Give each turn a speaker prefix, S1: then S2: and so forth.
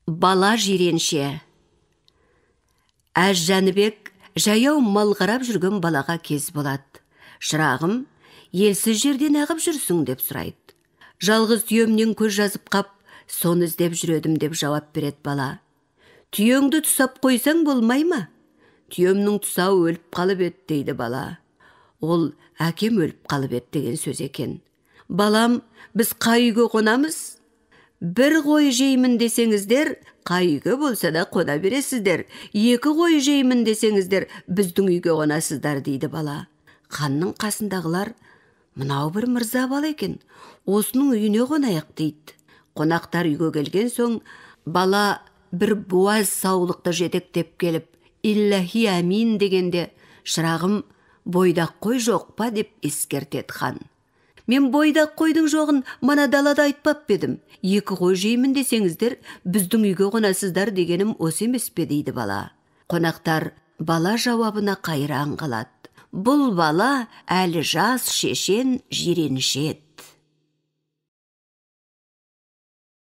S1: Бала жиренше. Әз Жәнібек жаяу малғарап жүрген балаға кез болады. Шырағым, елсіз жерден ағып жүрсің деп сұрайды. Жалғыз түйемнен көз жазып қап, соны іздеп жүредім деп жауап береді бала. Түйеңді тұсап қойсаң болмай ма? Түйемнің тұсауы өліп қалып еді дейді бала. Ол әкем өліп қалып еді деген сөз екен. Балам, біз қай үйге қонамыз? Бір қой жеймін десеңіздер, қай үйге болса да қона бересіздер. Екі қой жеймін десеңіздер, біздің үйге қонасыздар дейді бала. Ханның қасындағылар, мынау бір мырза бала екен, осының үйіне қонайық дейді. Қонақтар үйге келген соң, бала бір буаз саулықты жетектеп келіп, иллахи амин дегенде, шырағым, бойдақ қой жоқ па деп ескертеді хан. Мен бойдақ қойдың жоғын мана далада айтпап едім. Екі қой жеймін десеңіздер, біздің үйге қонасыздар дегенім осы емес пе дейді бала. Қонақтар бала жауабына қайран қалады. Бұл бала әлі жас шешен жиренші еді.